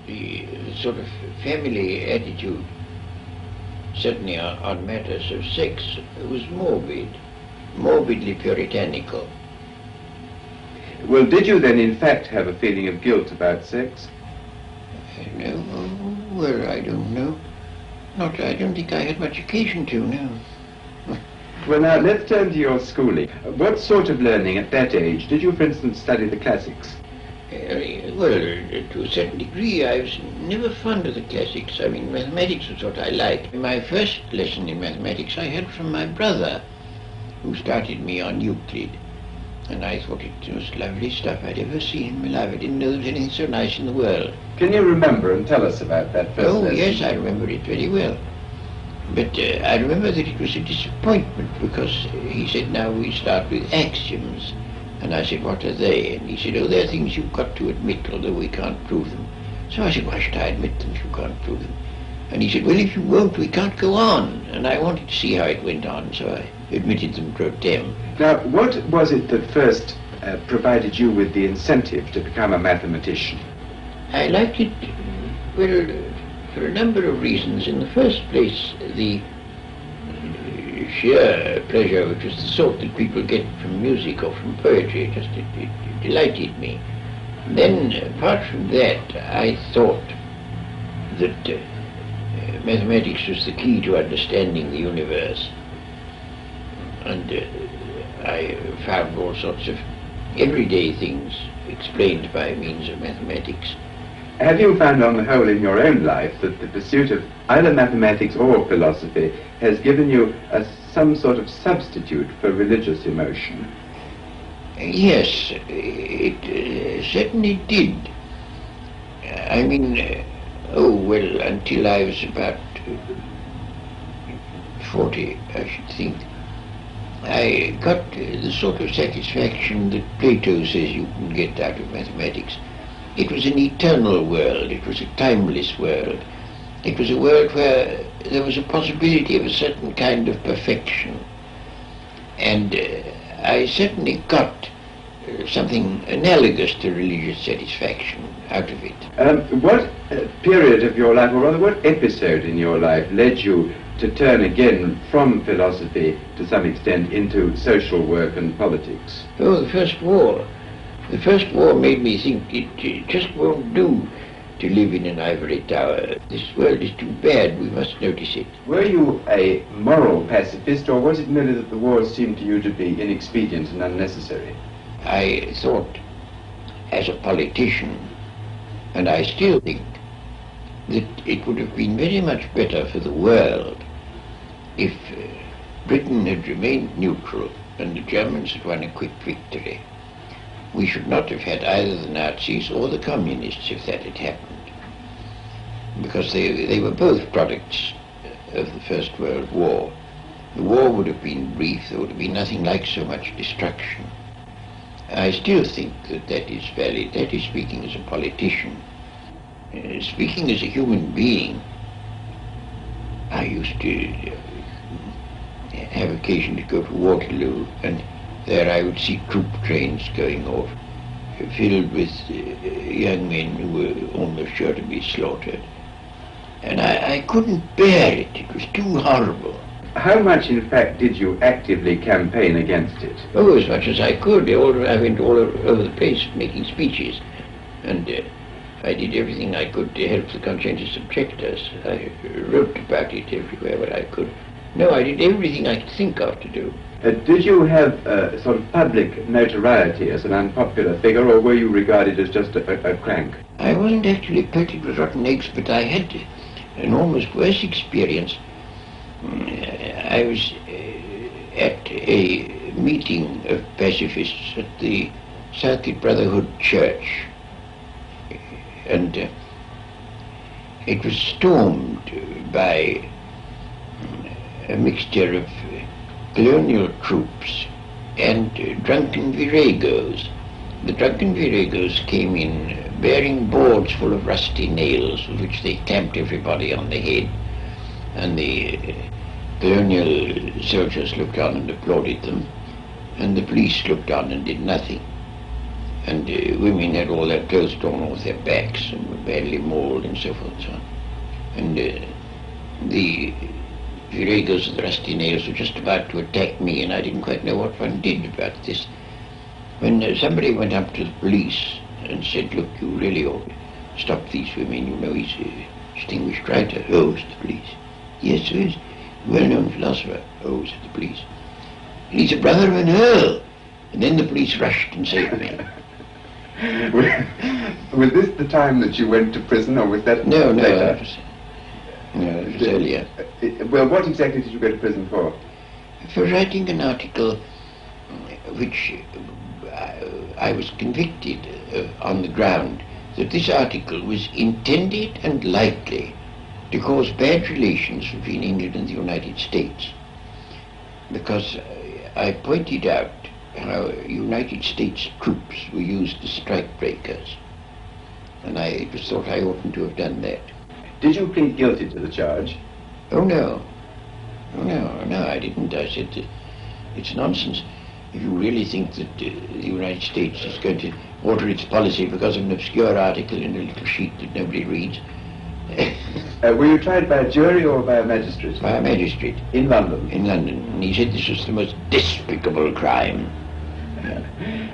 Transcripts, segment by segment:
the sort of family attitude, certainly on matters of sex, was morbidly puritanical. Well, did you then in fact have a feeling of guilt about sex? No, well, I don't know. I don't think I had much occasion to, no. Well, now, let's turn to your schooling. What sort of learning at that age? Did you, for instance, study the classics? Well, to a certain degree, I was never fond of the classics. I mean, mathematics was what I liked. My first lesson in mathematics I had from my brother, who started me on Euclid. And I thought it was lovely stuff I'd ever seen in my life. I didn't know there was anything so nice in the world. Can you remember and tell us about that first lesson? Yes, I remember it very well. But I remember that it was a disappointment because he said, now we start with axioms. And I said, what are they? And he said, oh, they're things you've got to admit, although we can't prove them. So I said, why should I admit them if you can't prove them? And he said, well, if you won't, we can't go on. And I wanted to see how it went on, so I admitted them pro tem. Now, what was it that first provided you with the incentive to become a mathematician? I liked it, well, for a number of reasons. In the first place, the sheer pleasure, which was the sort that people get from music or from poetry, it delighted me. Then, apart from that, I thought that mathematics was the key to understanding the universe. And I found all sorts of everyday things explained by means of mathematics. Have you found on the whole in your own life that the pursuit of either mathematics or philosophy has given you some sort of substitute for religious emotion? Yes, it certainly did. I mean, until I was about 40, I should think, I got the sort of satisfaction that Plato says you can get out of mathematics. It was an eternal world, it was a timeless world. It was a world where there was a possibility of a certain kind of perfection. And I certainly got something analogous to religious satisfaction out of it. What period of your life, or rather what episode in your life, led you to turn again from philosophy to some extent into social work and politics? Oh, the First War. The First War made me think it just won't do to live in an ivory tower. This world is too bad, we must notice it. Were you a moral pacifist, or was it merely that the war seemed to you to be inexpedient and unnecessary? I thought, as a politician, and I still think, that it would have been very much better for the world if Britain had remained neutral and the Germans had won a quick victory. We should not have had either the Nazis or the Communists if that had happened, because they were both products of the First World War. The war would have been brief, there would have been nothing like so much destruction. I still think that is valid. That is speaking as a politician. Speaking as a human being, I used to have occasion to go to Waterloo, and there I would see troop trains going off, filled with young men who were almost sure to be slaughtered. And I couldn't bear it. It was too horrible. How much, in fact, did you actively campaign against it? Oh, as much as I could. I went all over the place making speeches. And I did everything I could to help the conscientious objectors. I wrote about it everywhere where I could. No, I did everything I could think of to do. Did you have sort of public notoriety as an unpopular figure, or were you regarded as just a crank? I wasn't actually pelted with rotten eggs, but I had an almost worse experience. I was at a meeting of pacifists at the Circuit Brotherhood Church, and it was stormed by a mixture of colonial troops and drunken viragos. The drunken viragos came in bearing boards full of rusty nails with which they tamped everybody on the head, and the colonial soldiers looked on and applauded them, and the police looked on and did nothing. And women had all their clothes torn off their backs and were badly mauled and so forth and so on. And the Viragos of the Rusty Nails were just about to attack me, and I didn't quite know what one did about this. When somebody went up to the police and said, look, you really ought to stop these women, you know he's a distinguished writer. Oh, it's the police. Yes, so he's a well-known philosopher. Oh, it's the police. And he's a brother of an earl. And then the police rushed and saved me. Was this the time that you went to prison, or was that No, later? It was earlier. Well, what exactly did you go to prison for? For writing an article which I was convicted on the ground that this article was intended and likely to cause bad relations between England and the United States, because I pointed out how United States troops were used as strikebreakers, and it was thought I oughtn't to have done that. Did you plead guilty to the charge? Oh no, I didn't. I said that it's nonsense. If you really think that the United States is going to alter its policy because of an obscure article in a little sheet that nobody reads. Were you tried by a jury or by a magistrate? By a magistrate. In London? In London. And he said this was the most despicable crime.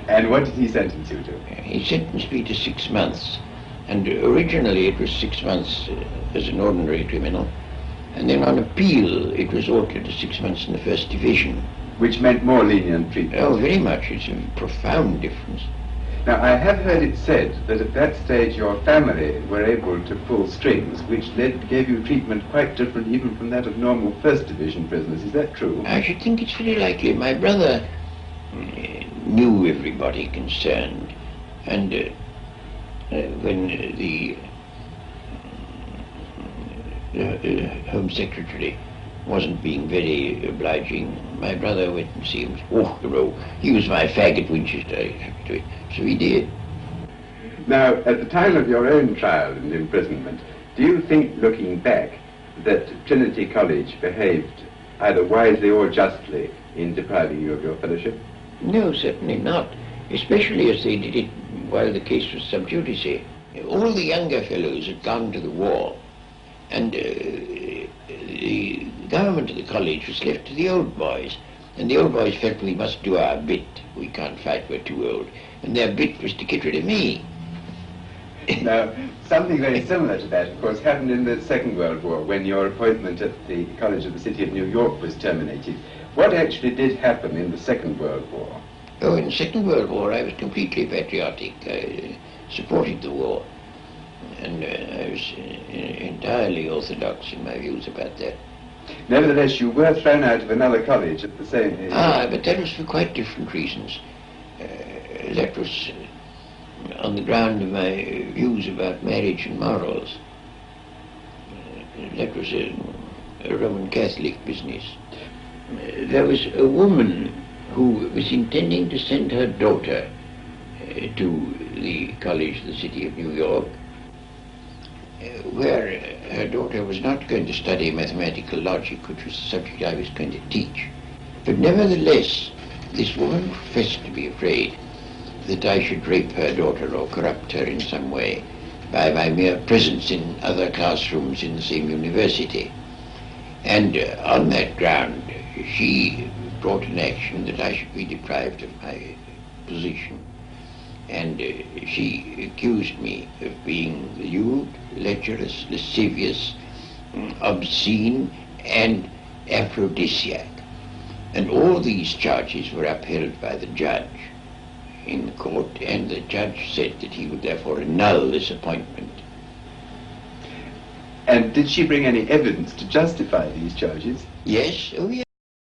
And what did he sentence you to? He sentenced me to 6 months. And originally it was 6 months as an ordinary criminal. And then on appeal it was altered to 6 months in the First Division. Which meant more lenient treatment? Oh, very much. It's a profound difference. Now, I have heard it said that at that stage your family were able to pull strings, which gave you treatment quite different even from that of normal First Division prisoners. Is that true? I should think it's very likely. My brother knew everybody concerned, and when the Home Secretary wasn't being very obliging, my brother went and see him. Oh, he was my fag at Winchester, so he did. Now, at the time of your own trial and imprisonment, do you think, looking back, that Trinity College behaved either wisely or justly in depriving you of your fellowship? No, certainly not, especially as they did it while the case was sub judice. All the younger fellows had gone to the war, and the government of the college was left to the old boys, and the old boys felt we must do our bit. We can't fight, we're too old. And their bit was to get rid of me. Now, something very similar to that, of course, happened in the Second World War, when your appointment at the College of the City of New York was terminated. What actually did happen in the Second World War? Oh, in the Second World War I was completely patriotic. I supported the war, and I was entirely orthodox in my views about that. Nevertheless, you were thrown out of another college at the same age. But that was for quite different reasons. That was on the ground of my views about marriage and morals. That was a Roman Catholic business. There was a woman who was intending to send her daughter to the College of the City of New York, where her daughter was not going to study mathematical logic, which was the subject I was going to teach. But nevertheless, this woman professed to be afraid that I should rape her daughter or corrupt her in some way by my mere presence in other classrooms in the same university. And on that ground, she brought an action that I should be deprived of my position. And she accused me of being lewd, lecherous, lascivious, obscene, and aphrodisiac. And all these charges were upheld by the judge in the court, and the judge said that he would therefore annul this appointment. And did she bring any evidence to justify these charges? Yes, oh yes.